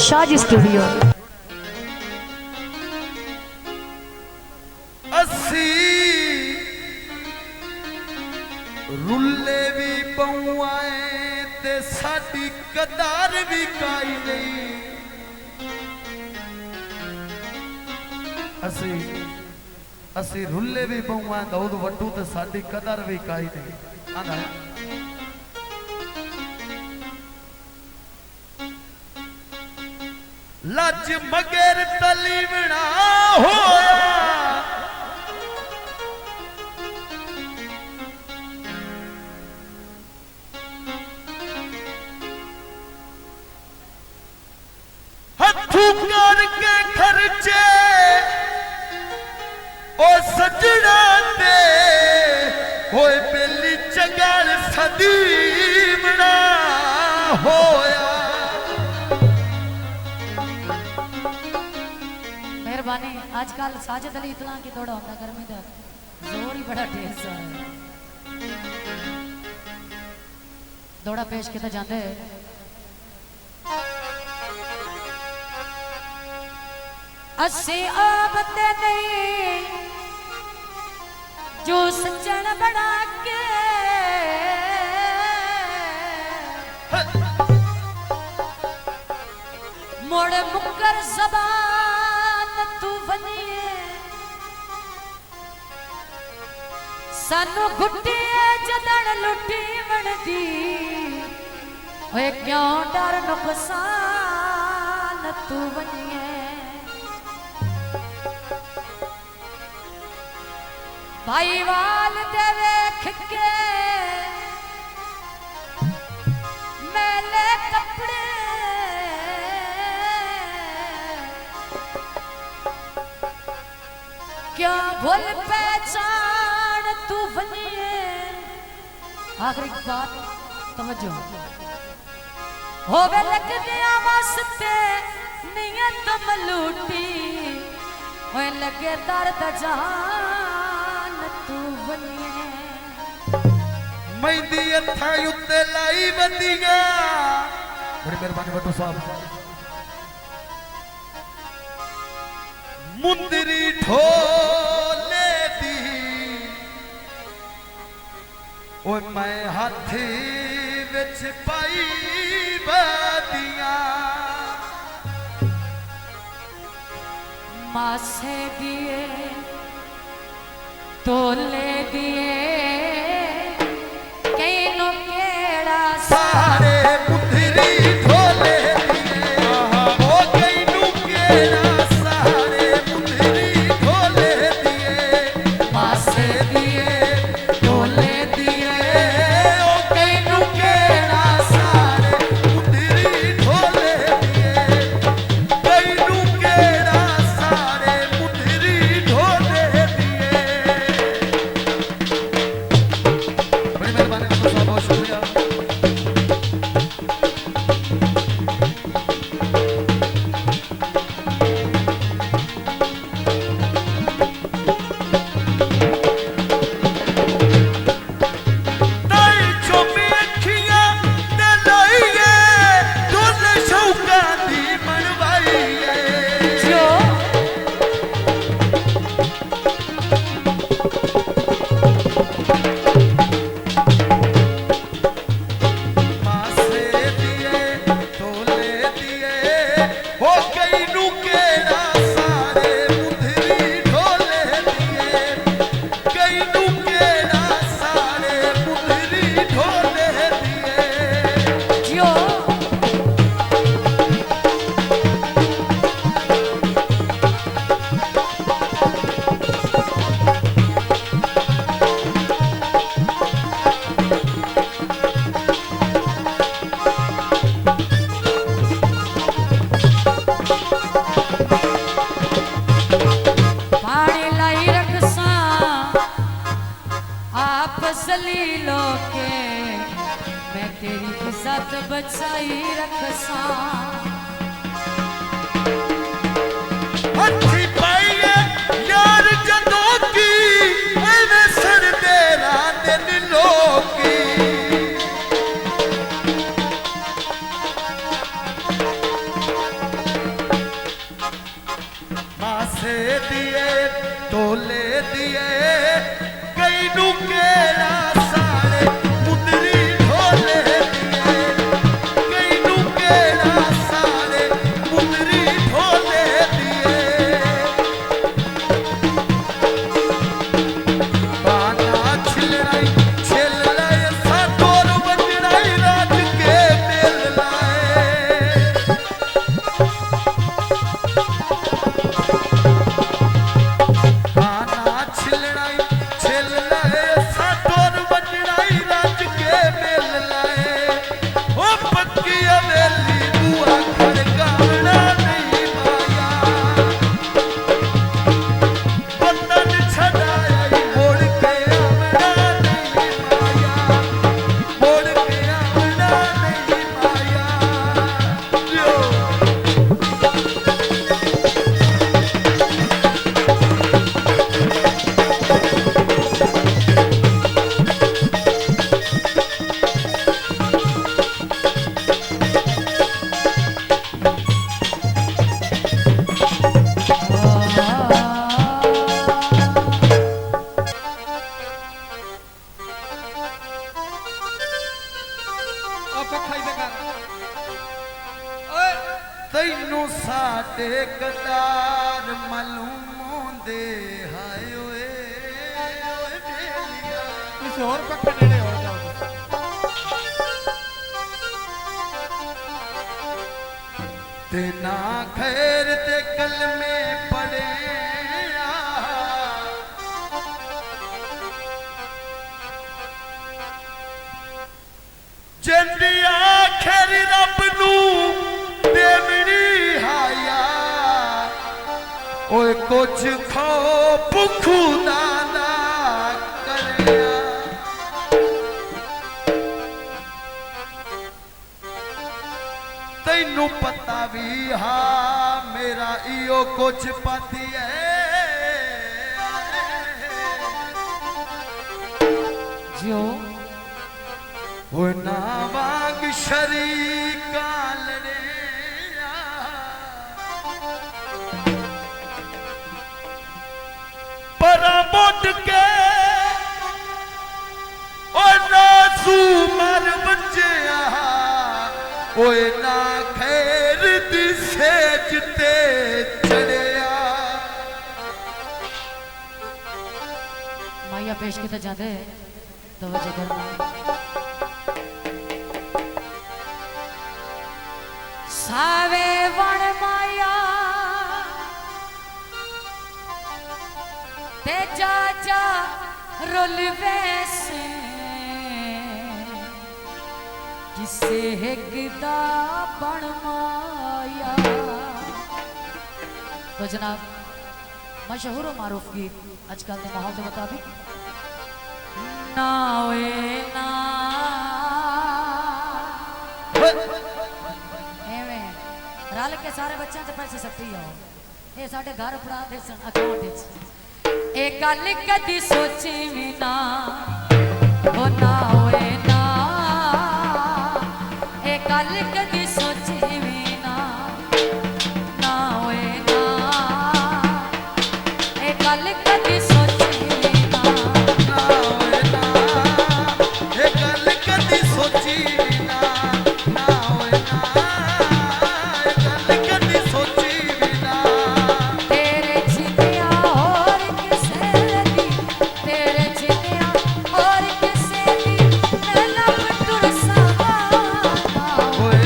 Shahaji studio. असी रुले भी पौआए ते साडी कदार भी काई नहीं। असी रुले भी पौआए दौद वटू ते साडी कदार भी काई नहीं। आंदा लज मगर तलीवना होया हथू करके खर्चे ओ सजना दे होए बेली चंगाल सदीवना होया। मेहरबानी। आजकल साजिद अली इतना की दौड़ा होता गर्मी का जोर ही बड़ा ढेर सा है। दौड़ा पेश किया जाते असी आबते नहीं जो सज्जन बना के मोड़ मुकर जबान तू बनिए सानू गुट्टी जदन लुटी बनदी ओए क्यों डर नुकसान तू बनिए। भाई वाल दे वेख के मेले कपड़े क्या भूल पहचान तू बनिए। आखिरी बात समझो होवे लग गया वास्ते नियत मलूटी ओए लगे दर्द जान तू बनिए। मेहंदी हथा उत्ते लाई बंदियां बड़ी मेहरबानी बटू साहब। मुंदरी ढोले दी ओए मैं हाथी विच पाई बदियां मासे दिए तोले दिए कईनों केड़ा सारे मुंदरी ढोले दिए ओ कईनों केड़ा सारे मुंदरी ढोले दिए मासे दिए ढोले दिए ओ कईनों केड़ा सारे मुंदरी ढोले दिए कईनों केड़ा सारे मुंदरी ढोले दिए। बड़ी मेहरबानी बहुत शुक्रिया। सलीलों के मैं तेरी इज्जत बचाई रखसा। अच्छी पाई है यार जदों की एवें सर तेरा दिन लोकी पासे दिए तोले दिए कई नू केड़ा साड़े मुंदरी ढोले दिए कई नू केड़ा साड़े मुंदरी ढोले दिए बाना छिलराई छिल लाए सातोर बजराई राज के मेल लाए बाना छिलराई छिल लाए सातोर बजराई राज के मेल लाए ओ पक्की हवेली बुआ खड़कावना नहीं माया बंधन छड़ाया मोड़ के आमना नहीं माया मोड़ के आमना नहीं माया यो तैनू साडे कदार मालूम होंदे हाय ओए ओए बेलिया किसी और पक्के नेड़े हो जाओ ते ना खैर ते कलमे पड़े जिंदी आखिर रब नू देवनी हाया ओए कुछ खाओ भुखू दाना करया तैनू पता भी हा मेरा इो कुछ पति है जो ओ ना वांग शरीका लड़े परा मुट के ओ नासू मर बच्चिया ओए ना खैर दी सेज ते चढ़िया माया पेश किते जाते तवज्जो करना सावे वण माया ते जा जा रुल वैसे किसे हिकदा बण माया। तो जनाब मशहूर और मारूफ गीत आजकल के माहौल के मुताबिक ना ओए ना एवें रल के सारे बच्चों से पैसे सकती हो ये साढ़े घर फड़ा दे अकाउंट ए गल कदी सोची भी ना ओ ना ओए ना ए गल कदी सोची भी ना ना ओए ना ए गल कदी सोची भी ना ना ओए ना ए गल कदी सोची भी ना ना ओए ना ए गल कदी सोची भी ना तेरे जितिया और किसे दी तेरे जितिया और किसे दी लब तुरसा ओए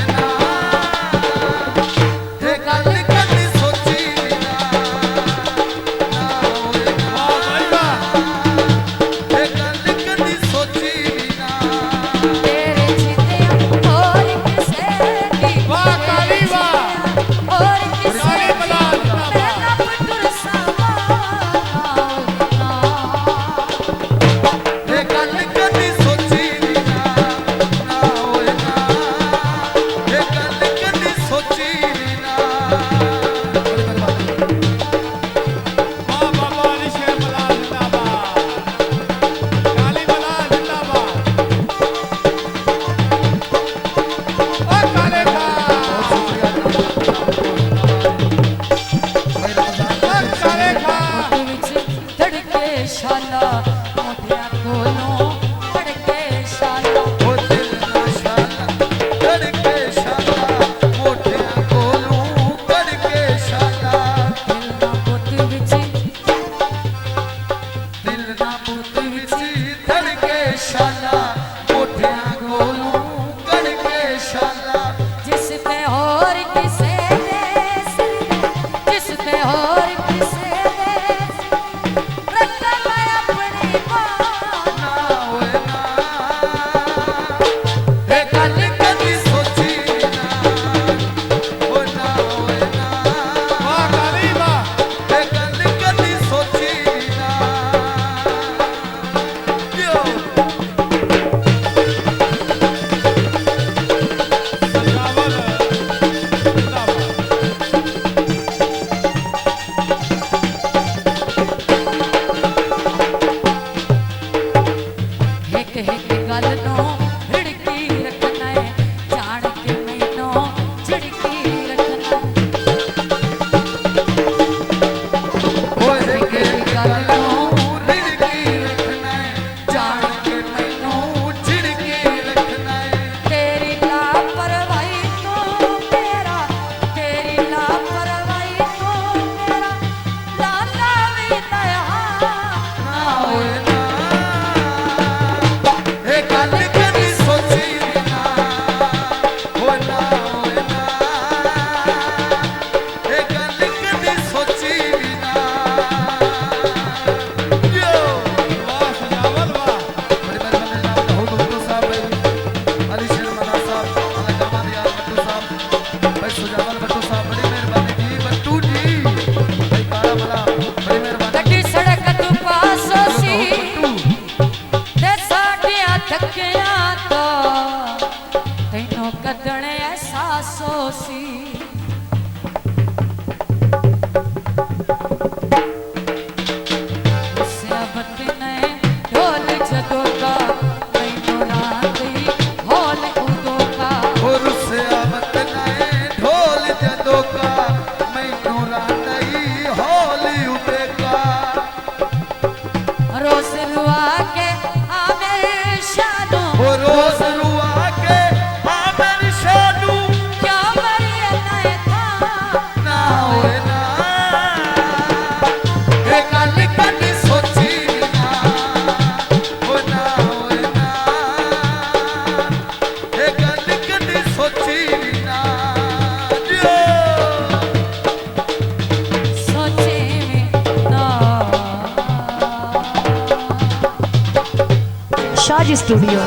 धोखा मैनू रांदई हौली उदेगा रोज रुआ के आवे शानू ओ रोज रुआ के आमर शानू क्या मरिए नए था ना होए ना ए गल कदी सोची ना ओ ना होए ना ए गल कदी सोची ना जो सोचे में ना शाजी स्टूडियो।